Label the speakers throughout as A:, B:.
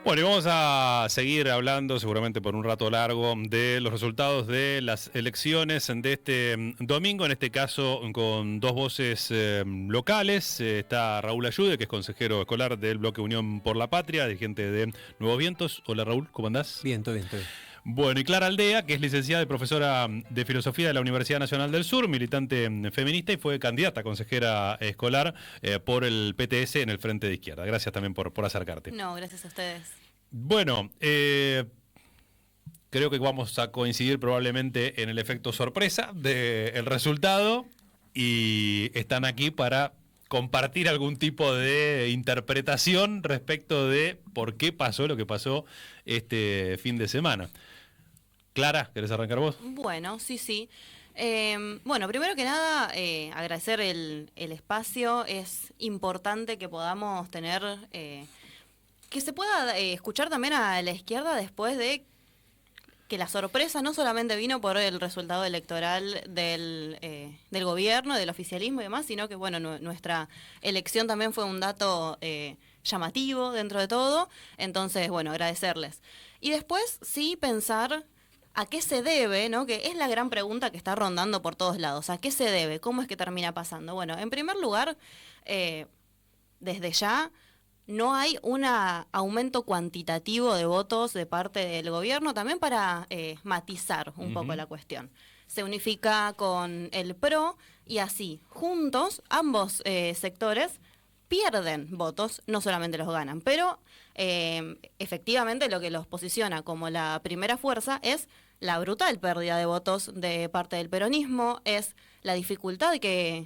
A: Bueno, y vamos a seguir hablando seguramente por un rato largo de los resultados de las elecciones de este domingo, en este caso con dos voces locales. Está Raúl Ayude, que es consejero escolar del Bloque Unión por la Patria, dirigente de Nuevos Vientos. Hola Raúl, ¿cómo andás?
B: Bien, todo bien, todo bien.
A: Bueno, y Clara Aldea, que es licenciada y profesora de Filosofía de la Universidad Nacional del Sur, militante feminista y fue candidata a consejera escolar por el PTS en el Frente de Izquierda. Gracias también por acercarte.
C: No, gracias a ustedes.
A: Bueno, creo que vamos a coincidir probablemente en el efecto sorpresa del resultado y están aquí para compartir algún tipo de interpretación respecto de por qué pasó lo que pasó este fin de semana. Clara, ¿querés arrancar vos?
C: Bueno, sí. Bueno, primero que nada, agradecer el espacio. Es importante que podamos tener, que se pueda escuchar también a la izquierda después de que la sorpresa no solamente vino por el resultado electoral del gobierno, del oficialismo y demás, sino que bueno, nuestra elección también fue un dato llamativo dentro de todo. Entonces, bueno, agradecerles. Y después sí pensar ¿a qué se debe?, ¿no? Que es la gran pregunta que está rondando por todos lados. ¿A qué se debe? ¿Cómo es que termina pasando? Bueno, en primer lugar, desde ya no hay un aumento cuantitativo de votos de parte del gobierno, también para matizar un poco la cuestión. Se unifica con el PRO y así, juntos, ambos sectores pierden votos, no solamente los ganan, pero efectivamente lo que los posiciona como la primera fuerza es la brutal pérdida de votos de parte del peronismo, es la dificultad que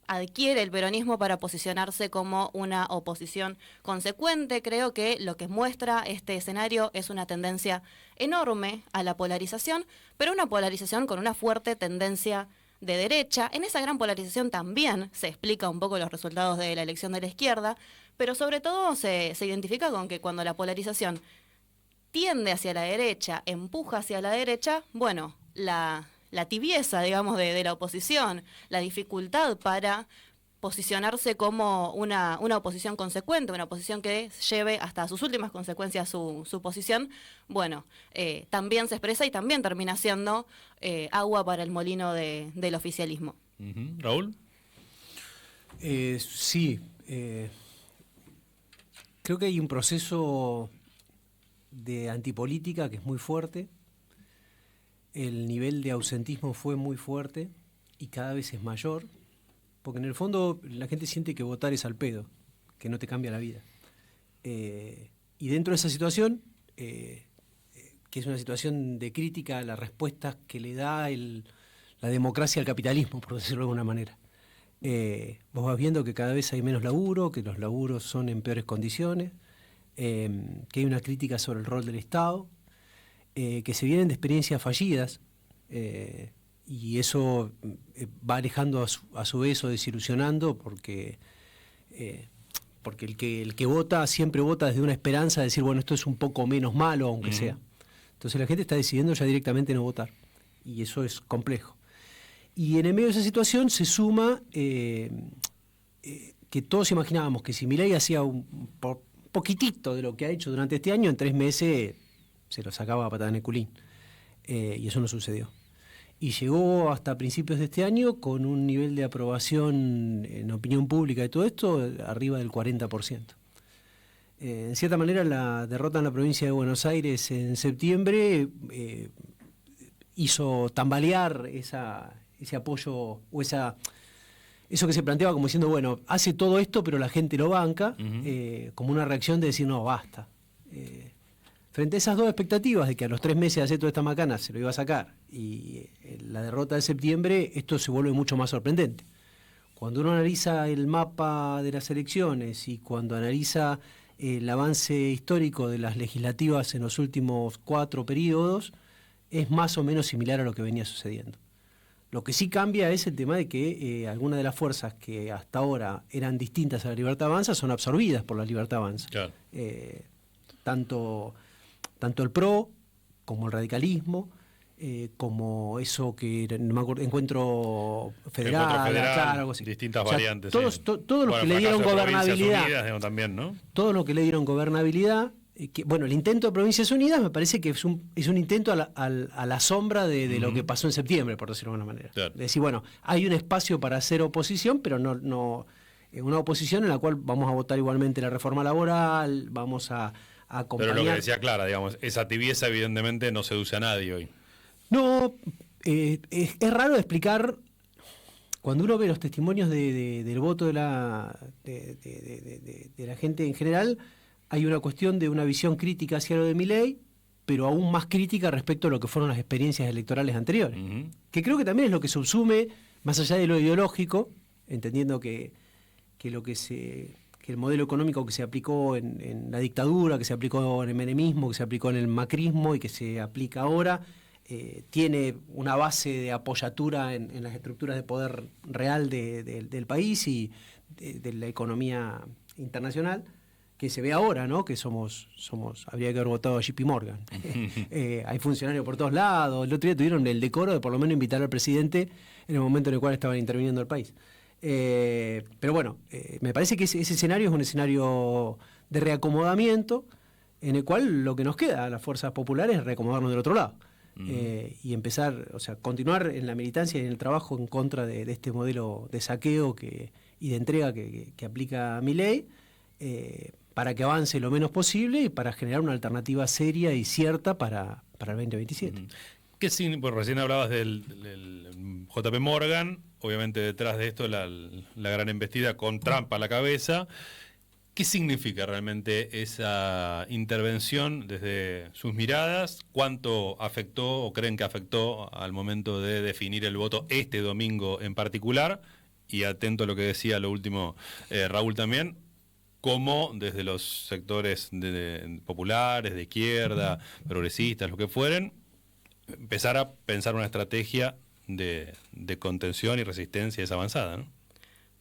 C: adquiere el peronismo para posicionarse como una oposición consecuente. Creo que lo que muestra este escenario es una tendencia enorme a la polarización, pero una polarización con una fuerte tendencia de derecha. En esa gran polarización también se explica un poco los resultados de la elección de la izquierda, pero sobre todo se identifica con que cuando la polarización tiende hacia la derecha, empuja hacia la derecha, bueno, la tibieza, digamos, de la oposición, la dificultad para posicionarse como una oposición consecuente, una oposición que lleve hasta sus últimas consecuencias su posición, bueno, también se expresa y también termina siendo agua para el molino del oficialismo.
A: ¿Raúl?
B: Sí, creo que hay un proceso de antipolítica que es muy fuerte. El nivel de ausentismo fue muy fuerte y cada vez es mayor, porque en el fondo la gente siente que votar es al pedo, que no te cambia la vida. Y dentro de esa situación, que es una situación de crítica a las respuestas que le da la democracia al capitalismo, por decirlo de alguna manera, vos vas viendo que cada vez hay menos laburo, que los laburos son en peores condiciones, que hay una crítica sobre el rol del Estado, que se vienen de experiencias fallidas, y eso va alejando a su vez o desilusionando, porque el que vota siempre vota desde una esperanza de decir, bueno, esto es un poco menos malo, aunque sea. Entonces la gente está decidiendo ya directamente no votar, y eso es complejo. Y en el medio de esa situación se suma que todos imaginábamos que si Milei hacía un poquitito de lo que ha hecho durante este año, en 3 meses se lo sacaba a patada en el culín, y eso no sucedió. Y llegó hasta principios de este año con un nivel de aprobación en opinión pública de todo esto arriba del 40%. En cierta manera, la derrota en la provincia de Buenos Aires en septiembre hizo tambalear ese apoyo o eso que se planteaba como diciendo, bueno, hace todo esto pero la gente lo banca, como una reacción de decir, no, basta. Frente a esas dos expectativas de que a los 3 meses de hacer toda esta macana se lo iba a sacar y la derrota de septiembre, esto se vuelve mucho más sorprendente. Cuando uno analiza el mapa de las elecciones y cuando analiza el avance histórico de las legislativas en los últimos 4 periodos, es más o menos similar a lo que venía sucediendo. Lo que sí cambia es el tema de que algunas de las fuerzas que hasta ahora eran distintas a la Libertad Avanza son absorbidas por la Libertad Avanza.
A: Claro.
B: Tanto el PRO como el radicalismo, como eso que no me acuerdo, Encuentro Federal, claro, algo así.
A: Distintas variantes.
B: Todos los que le dieron gobernabilidad,
A: Unidas, también, ¿no?
B: Todo lo que le dieron gobernabilidad Bueno, el intento de Provincias Unidas me parece que es un intento a la sombra de lo que pasó en septiembre, por decirlo de alguna manera.
A: Claro.
B: Es decir, bueno, hay un espacio para hacer oposición, pero no una oposición en la cual vamos a votar igualmente la reforma laboral, vamos a acompañar...
A: Pero lo que decía Clara, digamos, esa tibieza evidentemente no seduce a nadie hoy.
B: No, es raro explicar, cuando uno ve los testimonios del voto de la gente en general, hay una cuestión de una visión crítica hacia lo de Milei, pero aún más crítica respecto a lo que fueron las experiencias electorales anteriores, que creo que también es lo que subsume, más allá de lo ideológico, entendiendo que el modelo económico que se aplicó en la dictadura, que se aplicó en el menemismo, que se aplicó en el macrismo y que se aplica ahora, tiene una base de apoyatura en las estructuras de poder real del país y de la economía internacional, que se ve ahora, ¿no? Que habría que haber votado a JP Morgan. Hay funcionarios por todos lados. El otro día tuvieron el decoro de por lo menos invitar al presidente en el momento en el cual estaban interviniendo el país. Pero bueno, me parece que ese escenario es un escenario de reacomodamiento en el cual lo que nos queda a las fuerzas populares es reacomodarnos del otro lado. Y empezar, o sea, continuar en la militancia y en el trabajo en contra de este modelo de saqueo y de entrega que aplica Milei, para que avance lo menos posible y para generar una alternativa seria y cierta para el 2027.
A: Bueno, recién hablabas del JP Morgan, obviamente detrás de esto la gran embestida con Trump a la cabeza. ¿Qué significa realmente esa intervención desde sus miradas? ¿Cuánto afectó o creen que afectó al momento de definir el voto este domingo en particular? Y atento a lo que decía lo último Raúl también, cómo desde los sectores populares, de izquierda, progresistas, lo que fueren, empezar a pensar una estrategia de contención y resistencia a esa avanzada, ¿no?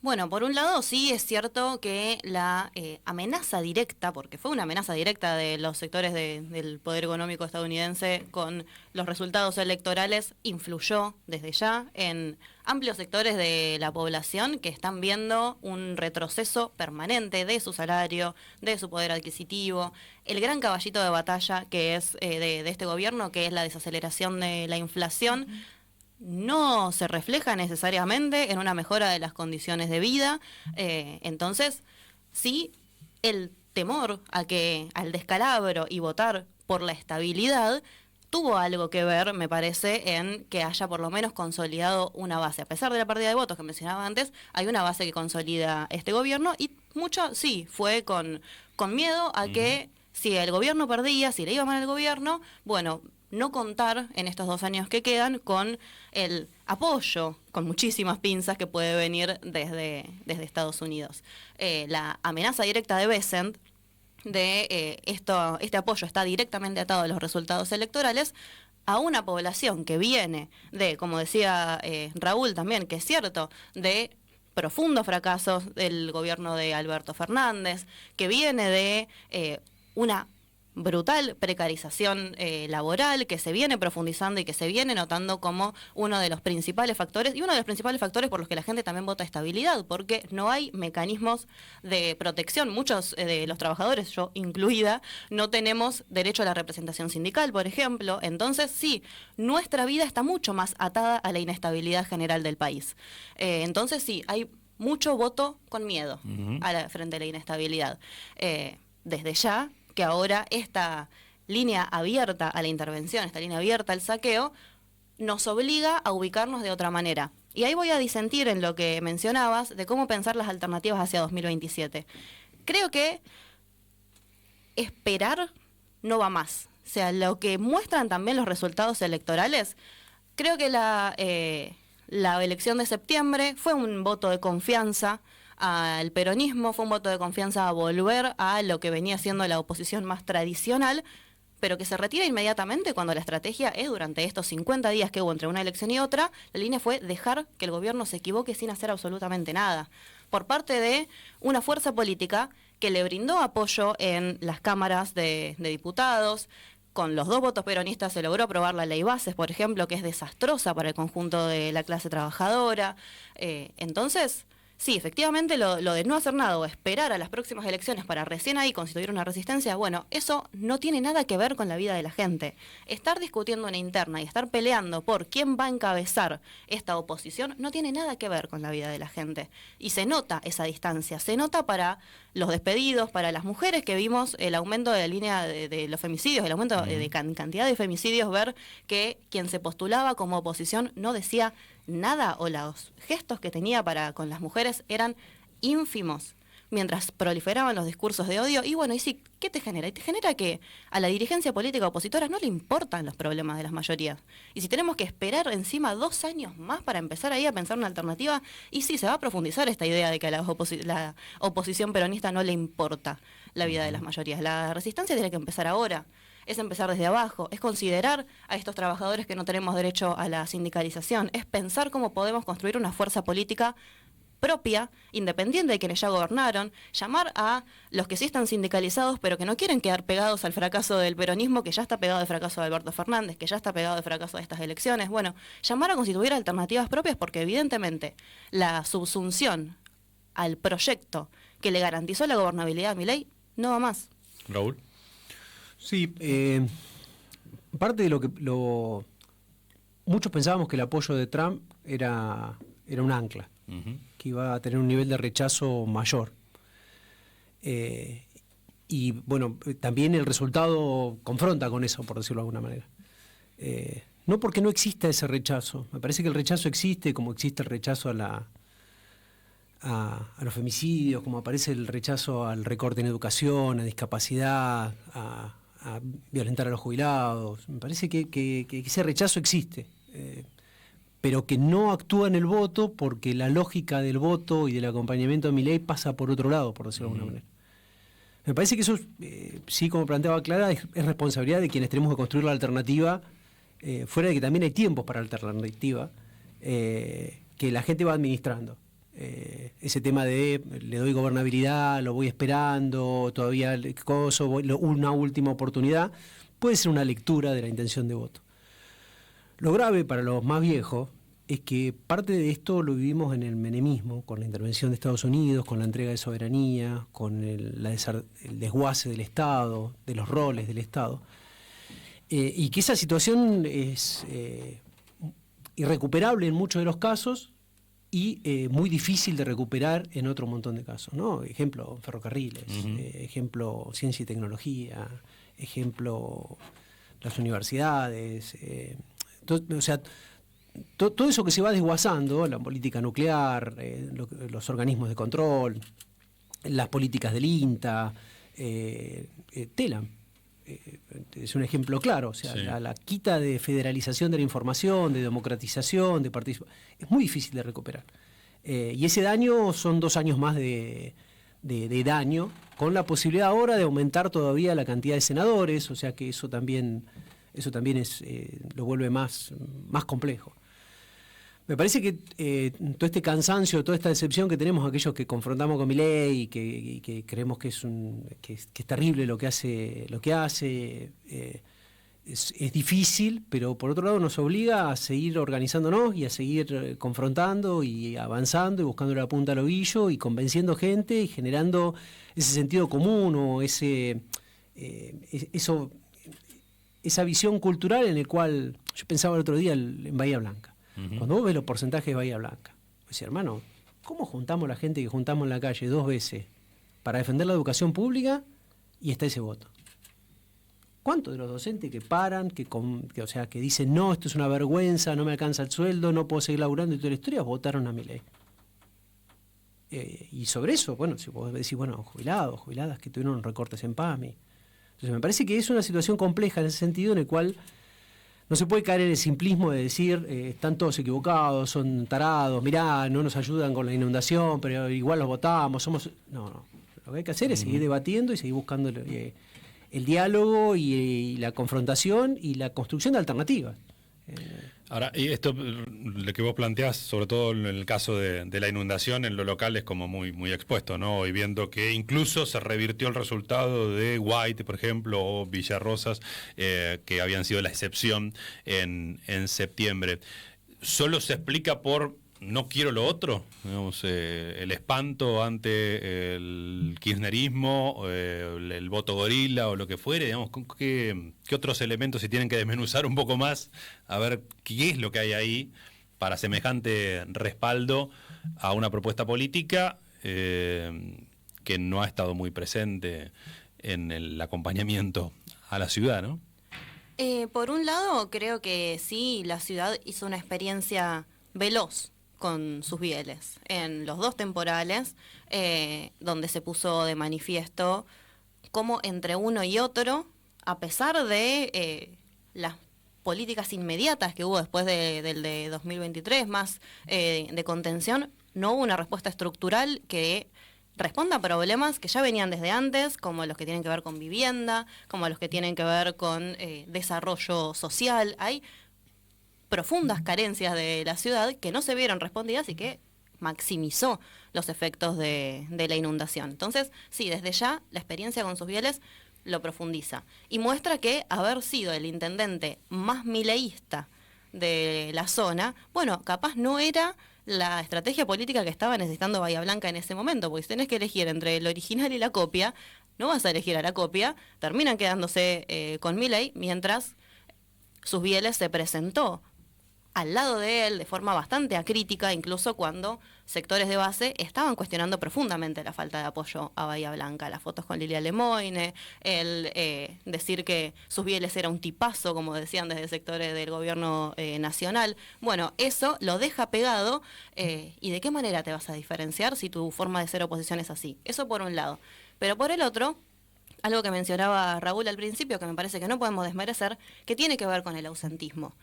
C: Bueno, por un lado sí es cierto que la amenaza directa, porque fue una amenaza directa de los sectores del poder económico estadounidense con los resultados electorales, influyó desde ya en amplios sectores de la población que están viendo un retroceso permanente de su salario, de su poder adquisitivo, el gran caballito de batalla que es de este gobierno, que es la desaceleración de la inflación, no se refleja necesariamente en una mejora de las condiciones de vida. Entonces, sí, el temor al descalabro y votar por la estabilidad tuvo algo que ver, me parece, en que haya por lo menos consolidado una base. A pesar de la pérdida de votos que mencionaba antes, hay una base que consolida este gobierno y mucho, sí, fue con miedo a que si el gobierno perdía, si le iba mal al gobierno, bueno, no contar en estos 2 años que quedan con el apoyo, con muchísimas pinzas, que puede venir desde Estados Unidos. La amenaza directa de Bessent de este apoyo está directamente atado a los resultados electorales, a una población que viene de, como decía Raúl también, que es cierto, de profundos fracasos del gobierno de Alberto Fernández, que viene de una brutal precarización laboral que se viene profundizando y que se viene notando como uno de los principales factores, y uno de los principales factores por los que la gente también vota estabilidad, porque no hay mecanismos de protección. Muchos de los trabajadores, yo incluida, no tenemos derecho a la representación sindical, por ejemplo. Entonces, sí, nuestra vida está mucho más atada a la inestabilidad general del país. Entonces, sí, hay mucho voto con miedo frente a la inestabilidad. Desde ya, que ahora esta línea abierta a la intervención, esta línea abierta al saqueo, nos obliga a ubicarnos de otra manera. Y ahí voy a disentir en lo que mencionabas de cómo pensar las alternativas hacia 2027. Creo que esperar no va más. O sea, lo que muestran también los resultados electorales, creo que la elección de septiembre fue un voto de confianza al peronismo, fue un voto de confianza a volver a lo que venía siendo la oposición más tradicional, pero que se retira inmediatamente cuando la estrategia es, durante estos 50 días que hubo entre una elección y otra, la línea fue dejar que el gobierno se equivoque sin hacer absolutamente nada, por parte de una fuerza política que le brindó apoyo en las cámaras de diputados. Con los 2 votos peronistas se logró aprobar la ley Bases, por ejemplo, que es desastrosa para el conjunto de la clase trabajadora. Entonces, sí, efectivamente lo de no hacer nada o esperar a las próximas elecciones para recién ahí constituir una resistencia, bueno, eso no tiene nada que ver con la vida de la gente. Estar discutiendo una interna y estar peleando por quién va a encabezar esta oposición no tiene nada que ver con la vida de la gente. Y se nota esa distancia, se nota para los despedidos, para las mujeres que vimos el aumento de la línea de los femicidios, el aumento de cantidad de femicidios, ver que quien se postulaba como oposición no decía nada o los gestos que tenía para con las mujeres eran ínfimos mientras proliferaban los discursos de odio. Y bueno, y sí, ¿qué te genera? Y te genera que a la dirigencia política opositora no le importan los problemas de las mayorías. Y si tenemos que esperar encima 2 años más para empezar ahí a pensar una alternativa, y sí, se va a profundizar esta idea de que a la oposición peronista no le importa la vida de las mayorías. La resistencia tiene que empezar ahora. Es empezar desde abajo, es considerar a estos trabajadores que no tenemos derecho a la sindicalización, es pensar cómo podemos construir una fuerza política propia, independiente de quienes ya gobernaron, llamar a los que sí están sindicalizados pero que no quieren quedar pegados al fracaso del peronismo, que ya está pegado al fracaso de Alberto Fernández, que ya está pegado al fracaso de estas elecciones. Bueno, llamar a constituir alternativas propias porque evidentemente la subsunción al proyecto que le garantizó la gobernabilidad a Milei no va más.
A: Raúl.
B: Sí, parte de muchos pensábamos que el apoyo de Trump era un ancla, que iba a tener un nivel de rechazo mayor. Y bueno, también el resultado confronta con eso, por decirlo de alguna manera. No porque no exista ese rechazo, me parece que el rechazo existe, como existe el rechazo a los femicidios, como aparece el rechazo al recorte en educación, a discapacidad, a violentar a los jubilados. Me parece que ese rechazo existe, pero que no actúa en el voto porque la lógica del voto y del acompañamiento de Milei pasa por otro lado, por decirlo de alguna manera. Me parece que eso, sí, como planteaba Clara, es responsabilidad de quienes tenemos que construir la alternativa, fuera de que también hay tiempos para la alternativa, que la gente va administrando. Ese tema de le doy gobernabilidad, lo voy esperando, todavía una última oportunidad, puede ser una lectura de la intención de voto. Lo grave para los más viejos es que parte de esto lo vivimos en el menemismo, con la intervención de Estados Unidos, con la entrega de soberanía, con el desguace del Estado, de los roles del Estado, y que esa situación es irrecuperable en muchos de los casos, y muy difícil de recuperar en otro montón de casos, ¿no? Ejemplo, ferrocarriles, ejemplo, ciencia y tecnología, ejemplo, las universidades, todo eso que se va desguazando, la política nuclear, los organismos de control, las políticas del INTA, TELAM. Es un ejemplo claro, o sea, sí. la quita de federalización de la información, de democratización, de participación, es muy difícil de recuperar. Y ese daño son 2 años más de daño, con la posibilidad ahora de aumentar todavía la cantidad de senadores, o sea que eso también lo vuelve más complejo. Me parece que todo este cansancio, toda esta decepción que tenemos aquellos que confrontamos con Milei y que creemos que es terrible lo que hace, es difícil, pero por otro lado nos obliga a seguir organizándonos y a seguir confrontando y avanzando y buscando la punta al ovillo y convenciendo gente y generando ese sentido común o esa visión cultural en el cual yo pensaba el otro día en Bahía Blanca. Cuando vos ves los porcentajes de Bahía Blanca, decís, hermano, ¿cómo juntamos la gente que juntamos en la calle 2 veces para defender la educación pública y está ese voto? ¿Cuántos de los docentes que paran, que dicen, no, esto es una vergüenza, no me alcanza el sueldo, no puedo seguir laburando y toda la historia, votaron a Milei? Y sobre eso, bueno, si vos decís, bueno, jubilados, jubiladas que tuvieron recortes en PAMI. Entonces me parece que es una situación compleja en ese sentido, en el cual no se puede caer en el simplismo de decir, están todos equivocados, son tarados, mirá, no nos ayudan con la inundación, pero igual los votamos, No. Lo que hay que hacer es seguir debatiendo y seguir buscando el diálogo y la confrontación y la construcción de alternativas.
A: Ahora, y esto, lo que vos planteás, sobre todo en el caso de la inundación, en lo local es como muy, muy expuesto, ¿no? Y viendo que incluso se revirtió el resultado de White, por ejemplo, o Villarrosas, que habían sido la excepción en septiembre. ¿Solo se explica por no quiero lo otro, digamos, el espanto ante el kirchnerismo, el voto gorila o lo que fuere, digamos, ¿qué otros elementos se tienen que desmenuzar un poco más a ver qué es lo que hay ahí para semejante respaldo a una propuesta política que no ha estado muy presente en el acompañamiento a la ciudad, ¿no?
C: Por un lado, creo que sí, la ciudad hizo una experiencia veloz con sus bieles en los dos temporales, donde se puso de manifiesto cómo entre uno y otro, a pesar de las políticas inmediatas que hubo después del de 2023, más de contención, no hubo una respuesta estructural que responda a problemas que ya venían desde antes, como los que tienen que ver con vivienda, como los que tienen que ver con desarrollo social. Hay profundas carencias de la ciudad que no se vieron respondidas y que maximizó los efectos de la inundación. Entonces, sí, desde ya la experiencia con sus bieles lo profundiza y muestra que haber sido el intendente más mileísta de la zona, bueno, capaz no era la estrategia política que estaba necesitando Bahía Blanca en ese momento, porque si tenés que elegir entre el original y la copia, no vas a elegir a la copia, terminan quedándose con Milei, mientras sus bieles se presentó al lado de él de forma bastante acrítica, incluso cuando sectores de base estaban cuestionando profundamente la falta de apoyo a Bahía Blanca. Las fotos con Lilia Lemoine, el decir que sus bieles era un tipazo, como decían desde sectores del gobierno nacional. Bueno, eso lo deja pegado, y ¿de qué manera te vas a diferenciar si tu forma de ser oposición es así? Eso por un lado. Pero por el otro, algo que mencionaba Raúl al principio, que me parece que no podemos desmerecer, que tiene que ver con el ausentismo.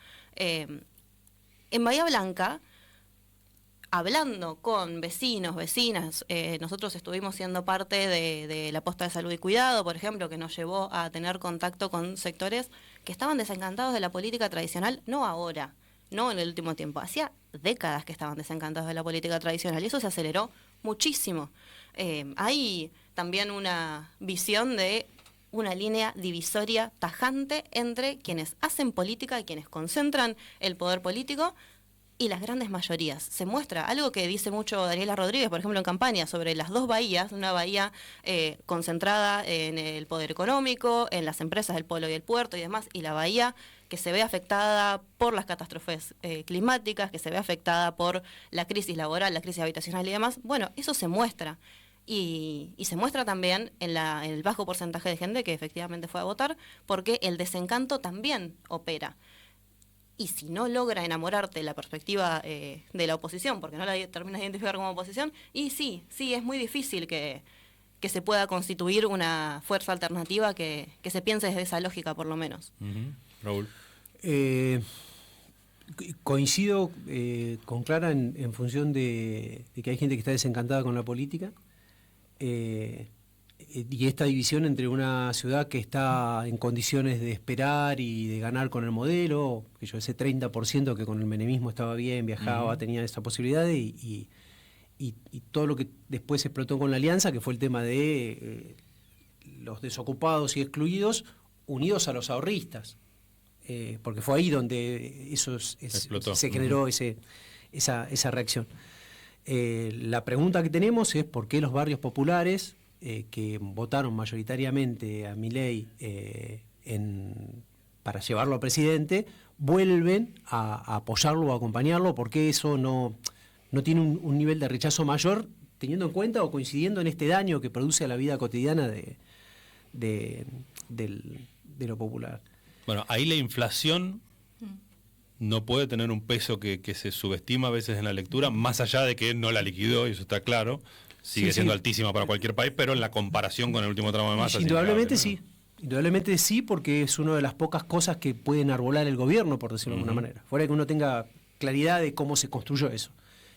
C: En Bahía Blanca, hablando con vecinos, vecinas, nosotros estuvimos siendo parte de la posta de salud y cuidado, por ejemplo, que nos llevó a tener contacto con sectores que estaban desencantados de la política tradicional, no ahora, no en el último tiempo, hacía décadas que estaban desencantados de la política tradicional y eso se aceleró muchísimo. Hay también una visión de una línea divisoria tajante entre quienes hacen política y quienes concentran el poder político y las grandes mayorías. Se muestra algo que dice mucho Daniela Rodríguez, por ejemplo, en campaña, sobre las dos bahías, una bahía concentrada en el poder económico, en las empresas del polo y el puerto y demás, y la bahía que se ve afectada por las catástrofes climáticas, que se ve afectada por la crisis laboral, la crisis habitacional y demás. Bueno, eso se muestra. Y se muestra también en el bajo porcentaje de gente que efectivamente fue a votar, porque el desencanto también opera. Y si no logra enamorarte la perspectiva de la oposición, porque no la terminas de identificar como oposición, y sí, es muy difícil que se pueda constituir una fuerza alternativa que se piense desde esa lógica, por lo menos.
A: Raúl.
B: Coincido con Clara en función de que hay gente que está desencantada con la política. Y esta división entre una ciudad que está en condiciones de esperar y de ganar con el modelo, que yo ese 30% que con el menemismo estaba bien, viajaba, tenía esa posibilidad, y todo lo que después explotó con la alianza, que fue el tema de los desocupados y excluidos unidos a los ahorristas, porque fue ahí donde se generó esa reacción. La pregunta que tenemos es por qué los barrios populares que votaron mayoritariamente a Milei para llevarlo a presidente vuelven a apoyarlo o a acompañarlo, porque eso no tiene un nivel de rechazo mayor, teniendo en cuenta o coincidiendo en este daño que produce a la vida cotidiana de lo popular.
A: Bueno, ahí la inflación no puede tener un peso que se subestima a veces en la lectura, más allá de que no la liquidó, y eso está claro, sigue siendo altísima para cualquier país, pero en la comparación con el último tramo de masa...
B: Indudablemente sí, indudablemente sí, porque es una de las pocas cosas que pueden arbolar el gobierno, por decirlo de alguna manera, fuera de que uno tenga claridad de cómo se construyó eso.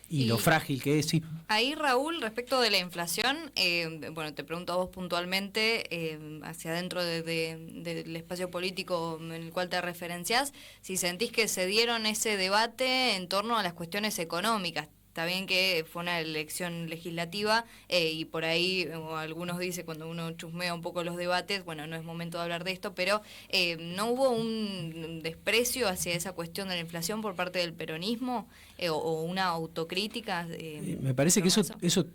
B: Y lo frágil que es, sí.
D: Ahí, Raúl, respecto de la inflación, bueno, te pregunto a vos puntualmente, hacia adentro del espacio político en el cual te referenciás, si sentís que se dieron ese debate en torno a las cuestiones económicas. está bien que fue una elección legislativa y por ahí algunos dicen cuando uno chusmea un poco los debates, bueno, no es momento de hablar de esto, pero ¿no hubo un desprecio hacia esa cuestión de la inflación por parte del peronismo o una autocrítica?
B: Me parece que el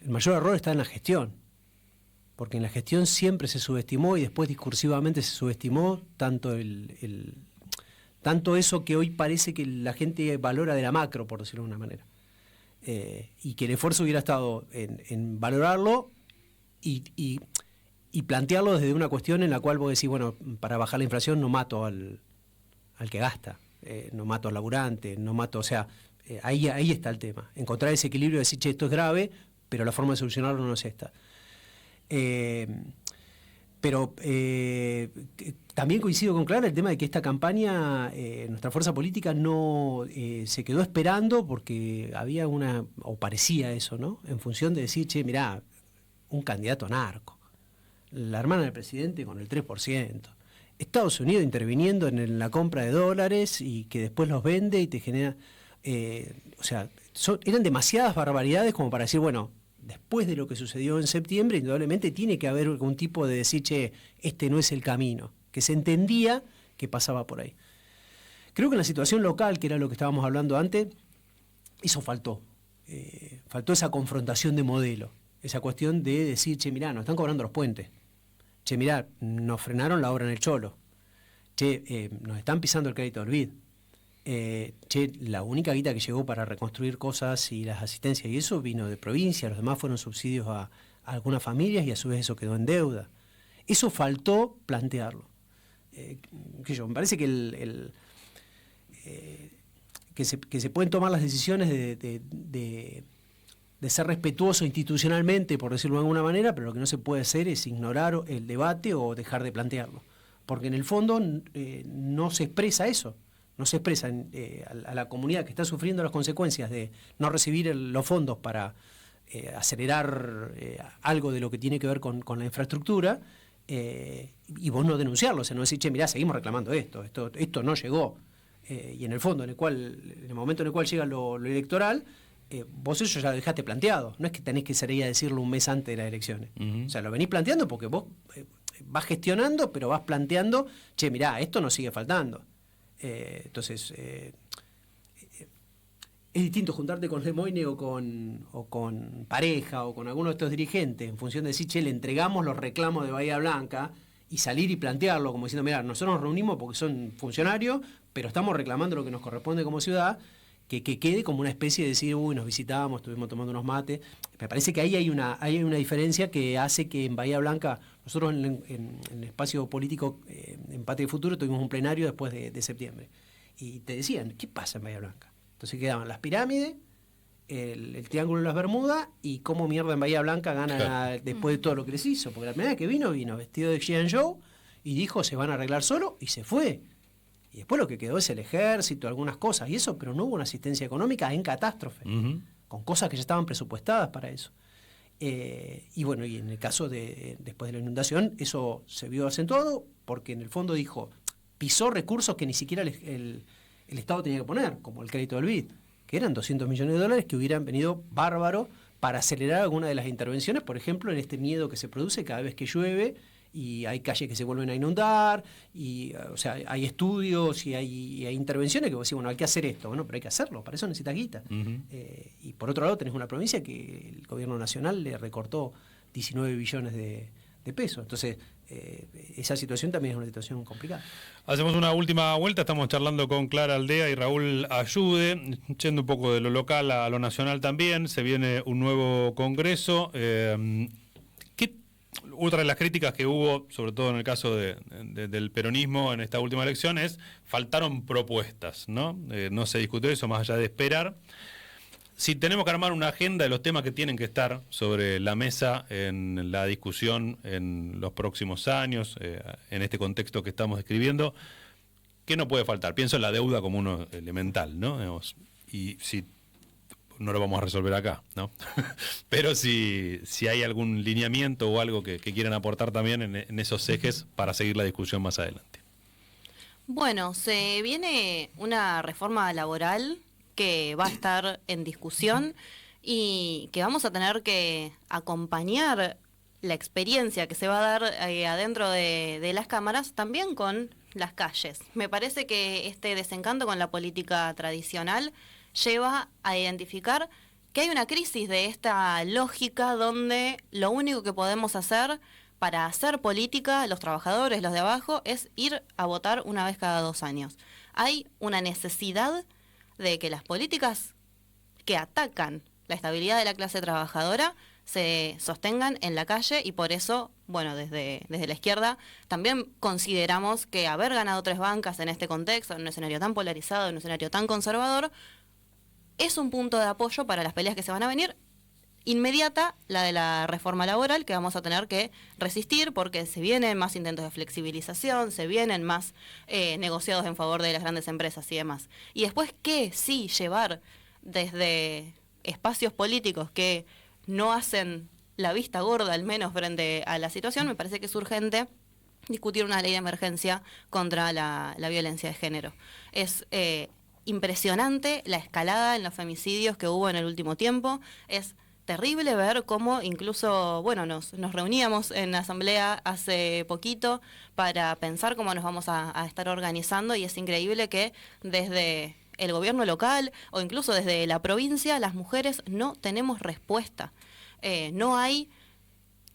B: mayor error está en la gestión, porque en la gestión siempre se subestimó y después discursivamente se subestimó tanto tanto eso que hoy parece que la gente valora de la macro, por decirlo de una manera. Y que el esfuerzo hubiera estado en valorarlo y plantearlo desde una cuestión en la cual vos decís, bueno, para bajar la inflación no mato al que gasta, no mato al laburante, no mato, o sea, ahí está el tema. Encontrar ese equilibrio de decir, che, esto es grave, pero la forma de solucionarlo no es esta. Pero también coincido con Clara el tema de que esta campaña, nuestra fuerza política no se quedó esperando porque había o parecía eso, ¿no? En función de decir, che, mirá, un candidato narco, la hermana del presidente con el 3%, Estados Unidos interviniendo en la compra de dólares y que después los vende y te genera... o sea, eran demasiadas barbaridades como para decir, bueno... Después de lo que sucedió en septiembre, indudablemente tiene que haber algún tipo de decir, che, este no es el camino, que se entendía que pasaba por ahí. Creo que en la situación local, que era lo que estábamos hablando antes, eso faltó. Faltó esa confrontación de modelo, esa cuestión de decir, che, mirá, nos están cobrando los puentes. Che, mirá, nos frenaron la obra en el Cholo. Che, nos están pisando el crédito del BID. Che, la única guita que llegó para reconstruir cosas y las asistencias y eso vino de provincia, los demás fueron subsidios a algunas familias y a su vez eso quedó en deuda. Eso faltó plantearlo. Me parece que que se pueden tomar las decisiones de ser respetuoso institucionalmente, por decirlo de alguna manera, pero lo que no se puede hacer es ignorar el debate o dejar de plantearlo. Porque en el fondo no se expresa eso. No se expresa a la comunidad que está sufriendo las consecuencias de no recibir los fondos para acelerar algo de lo que tiene que ver con la infraestructura, y vos no denunciarlo, o sea, no decir, che, mirá, seguimos reclamando esto no llegó. Y en el fondo, en el momento en el cual llega lo electoral, vos eso ya lo dejaste planteado. No es que tenés que salir a decirlo un mes antes de las elecciones. O sea, lo venís planteando porque vos vas gestionando, pero vas planteando, che, mirá, esto nos sigue faltando. Entonces, es distinto juntarte con Lemoyne o con Pareja o con alguno de estos dirigentes en función de decir, che, le entregamos los reclamos de Bahía Blanca y salir y plantearlo como diciendo, mira, nosotros nos reunimos porque son funcionarios, pero estamos reclamando lo que nos corresponde como ciudad, que quede como una especie de decir, uy, nos visitamos, estuvimos tomando unos mates. Me parece que ahí hay una diferencia que hace que en Bahía Blanca, nosotros en el espacio político, en Patria y Futuro, tuvimos un plenario después de septiembre. Y te decían, ¿qué pasa en Bahía Blanca? Entonces quedaban las pirámides, el Triángulo de las Bermudas y cómo mierda en Bahía Blanca gana después de todo lo que les hizo. Porque la primera vez que vino vestido de G.I. Joe y dijo, se van a arreglar solo, y se fue. Y después lo que quedó es el ejército, algunas cosas y eso, pero no hubo una asistencia económica en catástrofe, con cosas que ya estaban presupuestadas para eso. Y bueno, y en el caso después de la inundación, eso se vio acentuado porque en el fondo pisó recursos que ni siquiera el Estado tenía que poner, como el crédito del BID, que eran $200 millones que hubieran venido bárbaro para acelerar alguna de las intervenciones, por ejemplo, en este miedo que se produce cada vez que llueve y hay calles que se vuelven a inundar, y o sea, hay estudios y hay intervenciones que vos decís, bueno, hay que hacer esto, bueno, pero hay que hacerlo, para eso necesitas guita. Y por otro lado tenés una provincia que el gobierno nacional le recortó 19 billones de pesos. Entonces, esa situación también es una situación complicada.
A: Hacemos una última vuelta, estamos charlando con Clara Aldea y Raúl Ayude, yendo un poco de lo local a lo nacional también. Se viene un nuevo congreso. Otra de las críticas que hubo, sobre todo en el caso del peronismo en esta última elección, es faltaron propuestas, ¿no? No se discutió eso más allá de esperar. Si tenemos que armar una agenda de los temas que tienen que estar sobre la mesa en la discusión en los próximos años, en este contexto que estamos describiendo, ¿qué no puede faltar? Pienso en la deuda como uno elemental, ¿no? Y si no lo vamos a resolver acá, ¿no? Pero si hay algún lineamiento o algo que quieran aportar también en esos ejes para seguir la discusión más adelante.
C: Bueno, se viene una reforma laboral que va a estar en discusión y que vamos a tener que acompañar la experiencia que se va a dar adentro de las cámaras también con las calles. Me parece que este desencanto con la política tradicional lleva a identificar que hay una crisis de esta lógica donde lo único que podemos hacer para hacer política, los trabajadores, los de abajo, es ir a votar una vez cada 2 años. Hay una necesidad de que las políticas que atacan la estabilidad de la clase trabajadora se sostengan en la calle y por eso, bueno, desde la izquierda también consideramos que haber ganado 3 bancas en este contexto, en un escenario tan polarizado, en un escenario tan conservador, es un punto de apoyo para las peleas que se van a venir. Inmediata, la de la reforma laboral, que vamos a tener que resistir porque se vienen más intentos de flexibilización, se vienen más negociados en favor de las grandes empresas y demás. Y después, ¿qué sí llevar desde espacios políticos que no hacen la vista gorda, al menos frente a la situación? Me parece que es urgente discutir una ley de emergencia contra la violencia de género. Es impresionante la escalada en los femicidios que hubo en el último tiempo. Es terrible ver cómo incluso, bueno, nos reuníamos en la asamblea hace poquito para pensar cómo nos vamos a estar organizando y es increíble que desde el gobierno local o incluso desde la provincia las mujeres no tenemos respuesta. No hay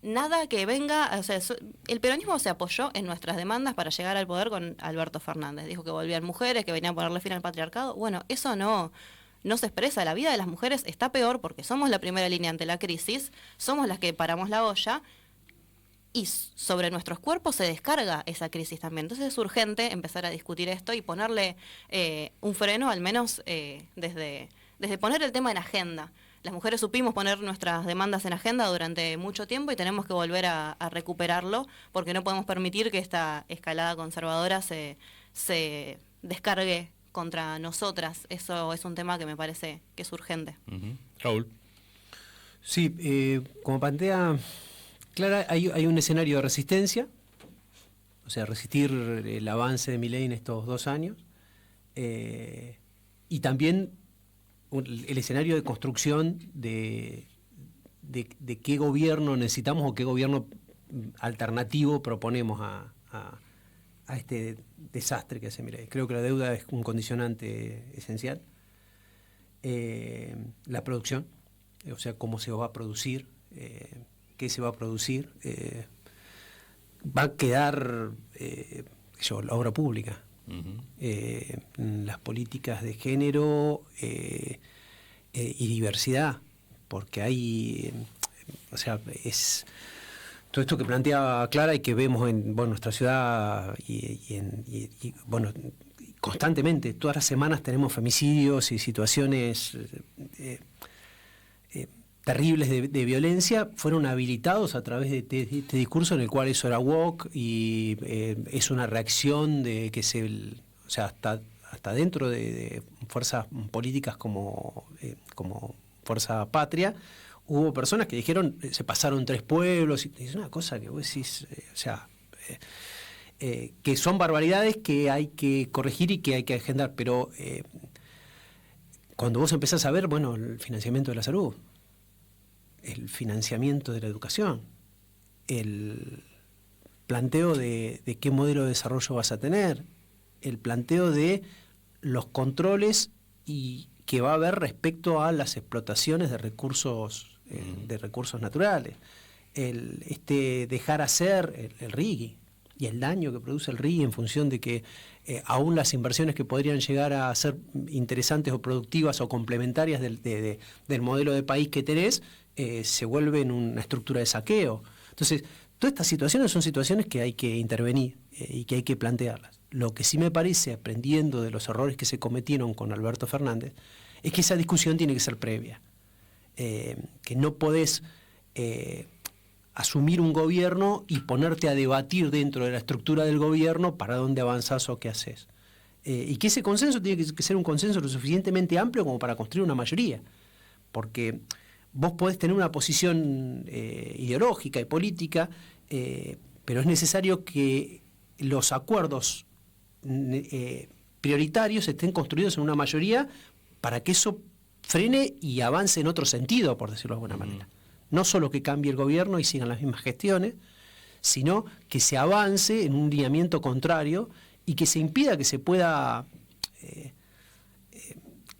C: nada que venga, o sea, el peronismo se apoyó en nuestras demandas para llegar al poder con Alberto Fernández. Dijo que volvían mujeres, que venían a ponerle fin al patriarcado. Bueno, eso no se expresa. La vida de las mujeres está peor porque somos la primera línea ante la crisis, somos las que paramos la olla y sobre nuestros cuerpos se descarga esa crisis también. Entonces es urgente empezar a discutir esto y ponerle un freno, al menos desde poner el tema en agenda. Las mujeres supimos poner nuestras demandas en agenda durante mucho tiempo y tenemos que volver a recuperarlo porque no podemos permitir que esta escalada conservadora se descargue contra nosotras. Eso es un tema que me parece que es urgente.
A: Raúl.
B: Sí, como plantea Clara, hay un escenario de resistencia, o sea, resistir el avance de Milei en estos 2 años, y también el escenario de construcción de qué gobierno necesitamos o qué gobierno alternativo proponemos a este desastre que hace Milei. Creo que la deuda es un condicionante esencial. La producción, o sea, cómo se va a producir, qué se va a producir. Va a quedar la obra pública. Las políticas de género y diversidad, porque hay, o sea, es todo esto que planteaba Clara y que vemos en nuestra ciudad y bueno, constantemente, todas las semanas tenemos femicidios y situaciones terribles de violencia, fueron habilitados a través de este discurso en el cual eso era woke y es una reacción de que o sea, hasta dentro de fuerzas políticas como Fuerza Patria, hubo personas que dijeron, se pasaron 3 pueblos, y es una cosa que vos decís, o sea, que son barbaridades que hay que corregir y que hay que agendar, pero cuando vos empezás a ver, bueno, el financiamiento de la salud, el financiamiento de la educación, el planteo de qué modelo de desarrollo vas a tener, el planteo de los controles y que va a haber respecto a las explotaciones de recursos naturales, dejar hacer el RIGI y el daño que produce el RIGI en función de que aún las inversiones que podrían llegar a ser interesantes o productivas o complementarias del modelo de país que tenés, se vuelven una estructura de saqueo. Entonces, todas estas situaciones son situaciones que hay que intervenir y que hay que plantearlas. Lo que sí me parece, aprendiendo de los errores que se cometieron con Alberto Fernández, es que esa discusión tiene que ser previa. Que no podés asumir un gobierno y ponerte a debatir dentro de la estructura del gobierno para dónde avanzás o qué haces. Y que ese consenso tiene que ser un consenso lo suficientemente amplio como para construir una mayoría. Porque vos podés tener una posición ideológica y política, pero es necesario que los acuerdos prioritarios estén construidos en una mayoría para que eso frene y avance en otro sentido, por decirlo de alguna manera. No solo que cambie el gobierno y sigan las mismas gestiones, sino que se avance en un lineamiento contrario y que se impida que se pueda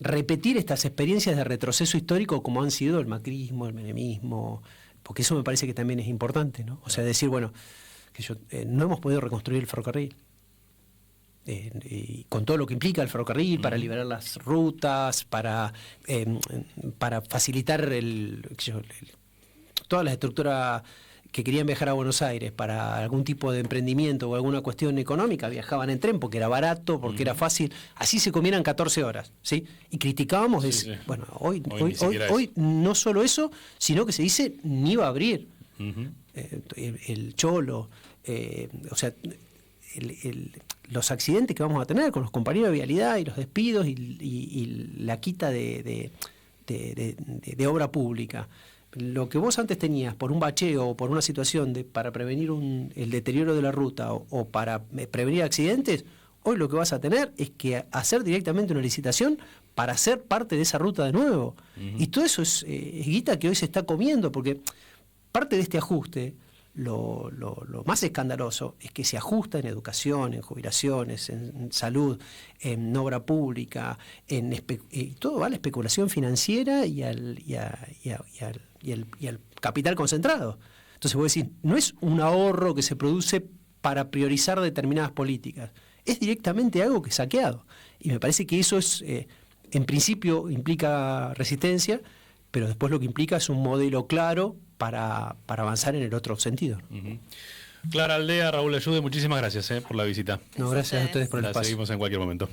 B: repetir estas experiencias de retroceso histórico como han sido el macrismo, el menemismo, porque eso me parece que también es importante, ¿no? O sea, decir, bueno, no hemos podido reconstruir el ferrocarril. Y con todo lo que implica el ferrocarril, para liberar las rutas, para facilitar toda la estructura que querían viajar a Buenos Aires para algún tipo de emprendimiento o alguna cuestión económica, viajaban en tren porque era barato, porque era fácil, así se comieran 14 horas, ¿sí? Y criticábamos,
A: Sí.
B: Bueno, hoy
A: Hoy
B: no solo eso, sino que se dice ni va a abrir.
A: Ujú.
B: El cholo, o sea, los accidentes que vamos a tener con los compañeros de vialidad y los despidos y la quita de obra pública. Lo que vos antes tenías por un bacheo o por una situación para prevenir el deterioro de la ruta o para prevenir accidentes, hoy lo que vas a tener es que hacer directamente una licitación para ser parte de esa ruta de nuevo. Y todo eso es guita que hoy se está comiendo, porque parte de este ajuste, lo más escandaloso es que se ajusta en educación, en jubilaciones, en salud, en obra pública, todo va a la especulación financiera y al capital concentrado. Entonces vos decís, no es un ahorro que se produce para priorizar determinadas políticas, es directamente algo que es saqueado. Y me parece que eso es, en principio implica resistencia, pero después lo que implica es un modelo claro para avanzar en el otro sentido.
A: Clara Aldea, Raúl Ayude, muchísimas gracias por la visita.
B: No, gracias a ustedes por el
A: La
B: espacio.
A: seguimos en cualquier momento.